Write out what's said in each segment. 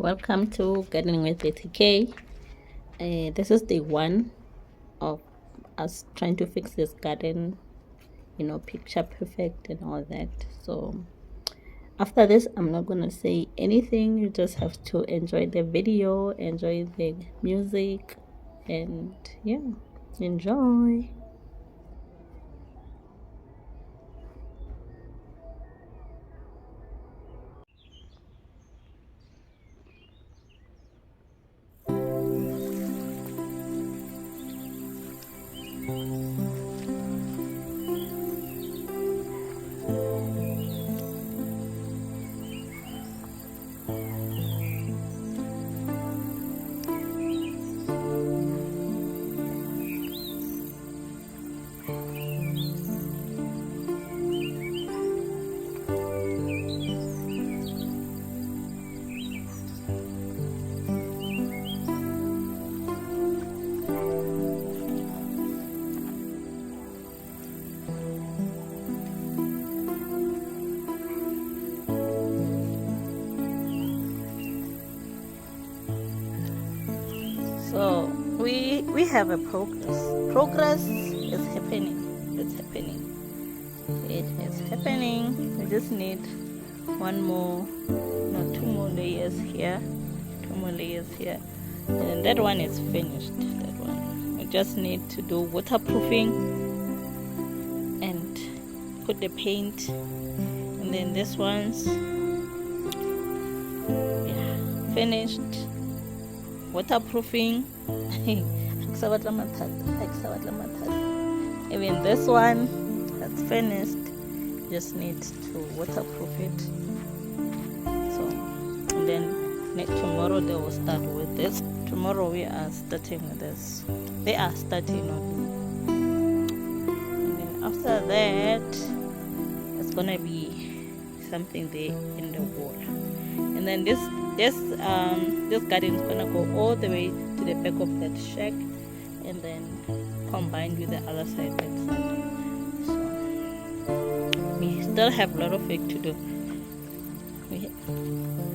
Welcome to Gardening with ATK. This is day one of us trying to fix this garden, picture perfect and all that. So after this, I'm not gonna say anything. You just have to enjoy the video, enjoy the music, and yeah, enjoy. So we have a progress. Progress is happening. It's happening. It is happening. We just need one more, no, two more layers here. Two more layers here. And that one is finished. That one. We just need to do waterproofing and put the paint. And then this one's finished. Waterproofing. Even this one that's finished. Just need to waterproof it. So, and then tomorrow they will start with this. Tomorrow we are starting with this. They are starting on. And then after that, it's gonna be something there in the wall. And then this garden is gonna go all the way to the back of that shack, and then combined with the other side. So we still have a lot of work to do.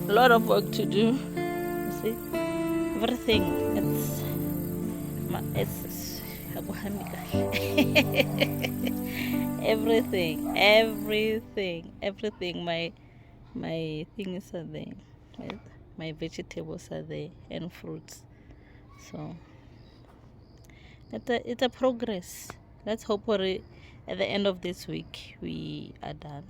A lot of work to do. You see, everything. It's everything. My things are there. My vegetables are there and fruits. So it's a progress. Let's hope for it. At the end of this week we are done.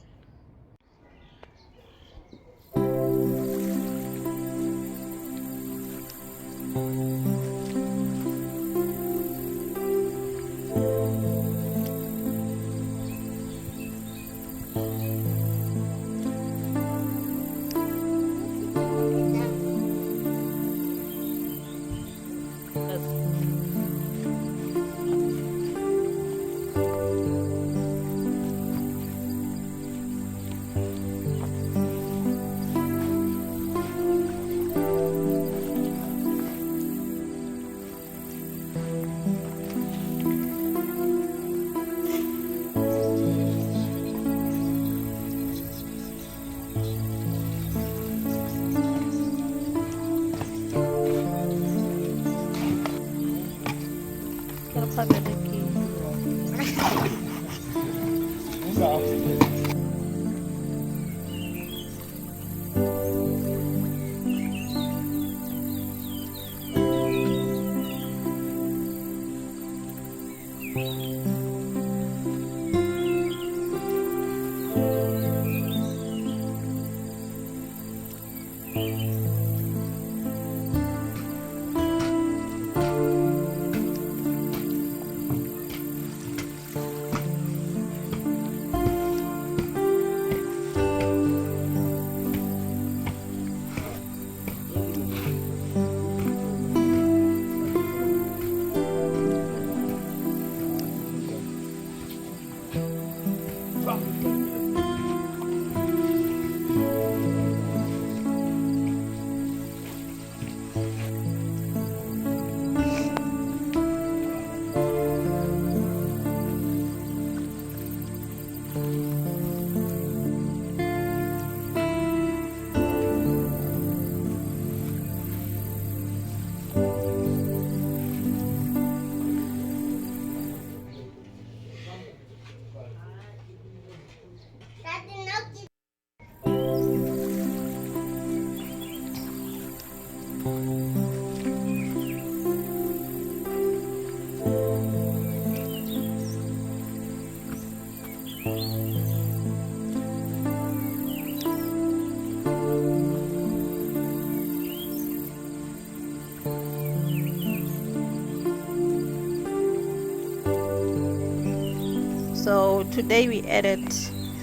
So today we added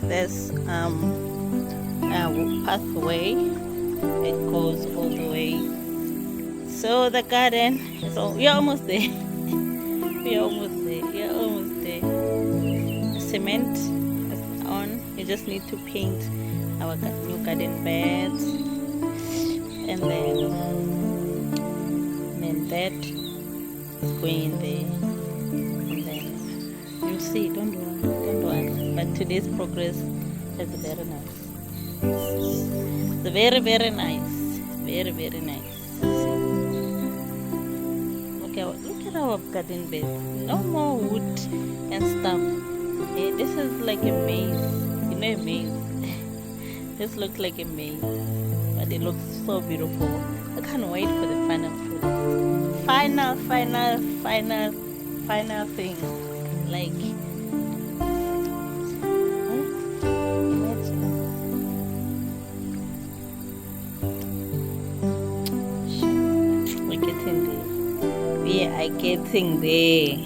this pathway. It goes all the way. So the garden. So we're almost there. We're almost there. We're almost there. The cement is on. You just need to paint our new garden beds, and then that is going in there, and then you'll see. Don't worry. But today's progress is very nice. It's very, very nice. Very, very nice. Look at our garden bed. No more wood and stuff. This is like a maze. You know, a maze. This looks like a maze, but it looks so beautiful. I can't wait for the final product. Final thing. Like, we're getting there. We are getting there.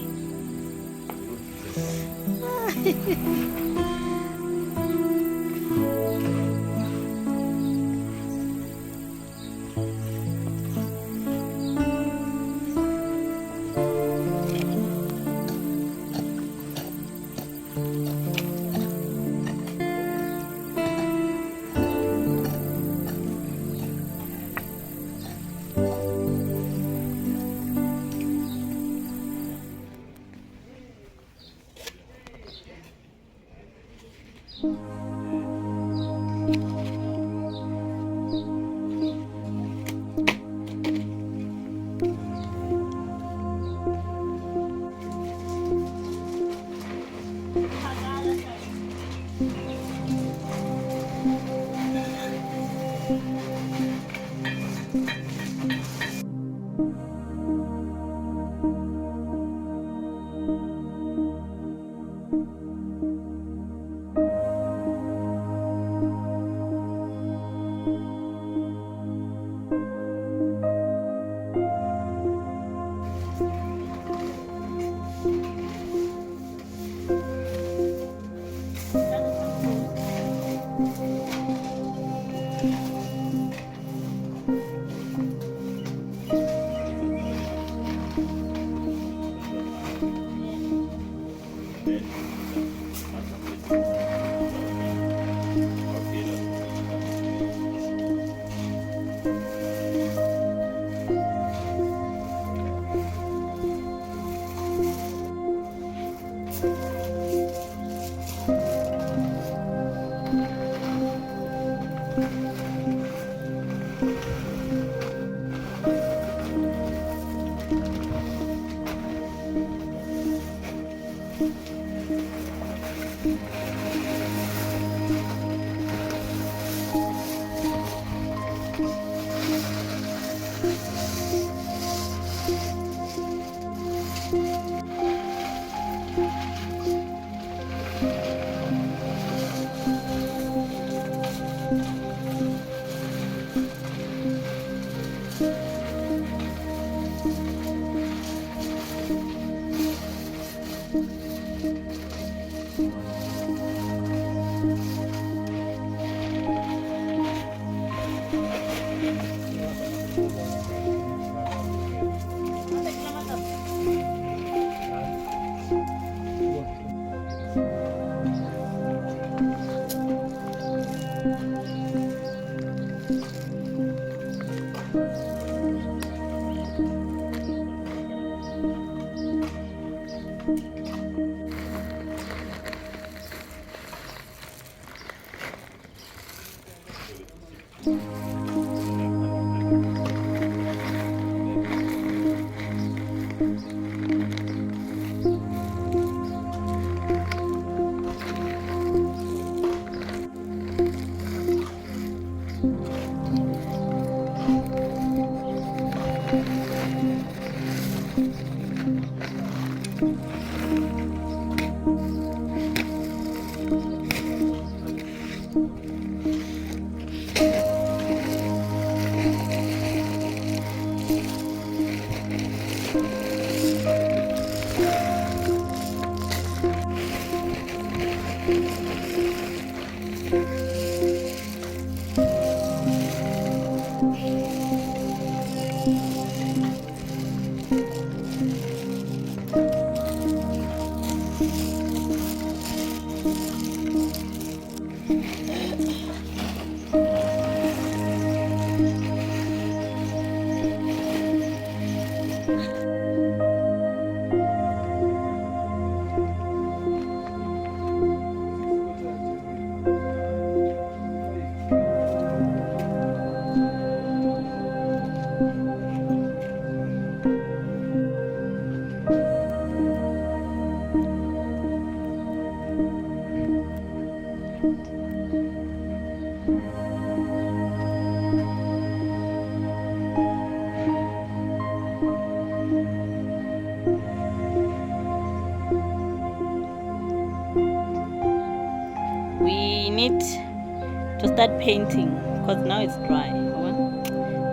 We need to start painting because now it's dry.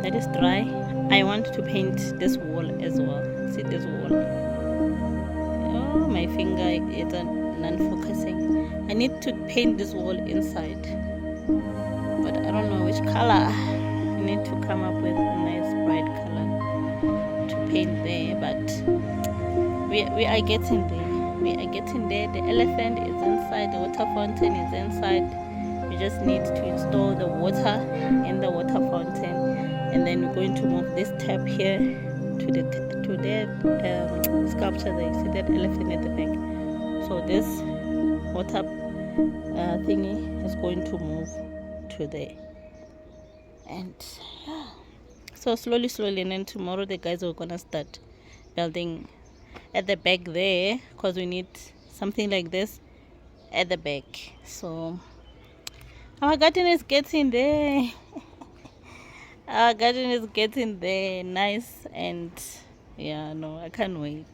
That is dry. I want to paint this wall as well. See this wall? Oh, my finger is non-focusing. I need to paint this wall inside, but I don't know which color. I need to come up with a nice bright color to paint there, but we are getting there. We are getting there. The elephant is inside, the water fountain is inside. We just need to install the water in the water fountain, and then we're going to move this tap here to that sculpture there. You see that elephant at the back? So this water thingy is going to move to there, and yeah. So slowly, and then tomorrow the guys are gonna start building at the back there, because we need something like this at the back. So our garden is getting there. Our garden is getting there, nice. And yeah, no, I can't wait.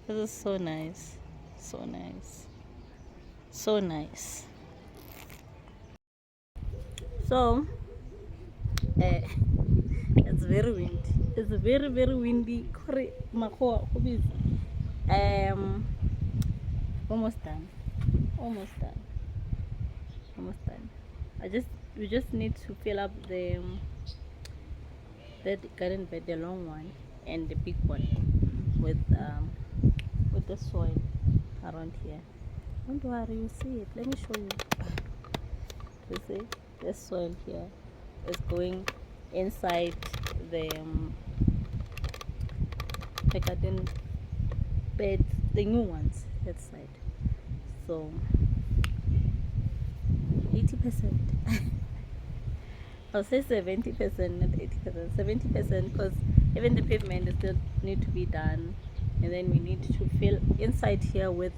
This is so nice, so nice. So it's very windy. It's very windy. Almost done. We just need to fill up the that garden bed, the long one and the big one, with the soil around here. Don't worry, you see it. Let me show you. You see the soil here is going inside the garden bed, the new ones that side. So 80%. I'll say 70%, not 80%. 70%, because even the pavement still need to be done, and then we need to fill inside here with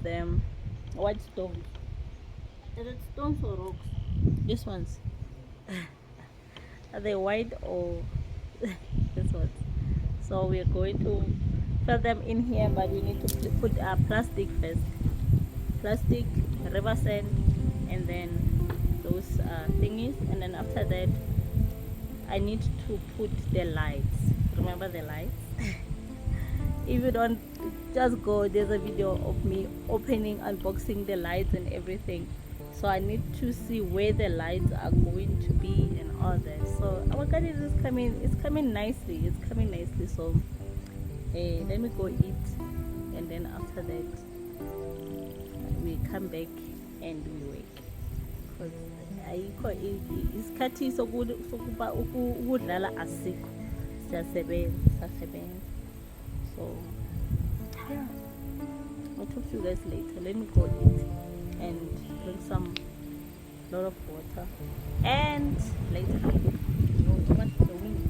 white stones. Is it stones or rocks? These ones. Are they white or this ones? So we are going to fill them in here, but we need to put plastic first. Plastic, river sand, and then those thingies, and then after that I need to put the lights. Remember the lights? If you don't, just go, there's a video of me opening, unboxing the lights and everything. So I need to see where the lights are going to be and all that. So our garden is coming, it's coming nicely. So let me go eat, and then after that we come back and we work, because ayikho isikhathi sokuba ukudlala asikho, siyasebenza. So yeah, I'll talk to you guys later. Let me go eat and drink some lot of water, and later we'll go back to the window.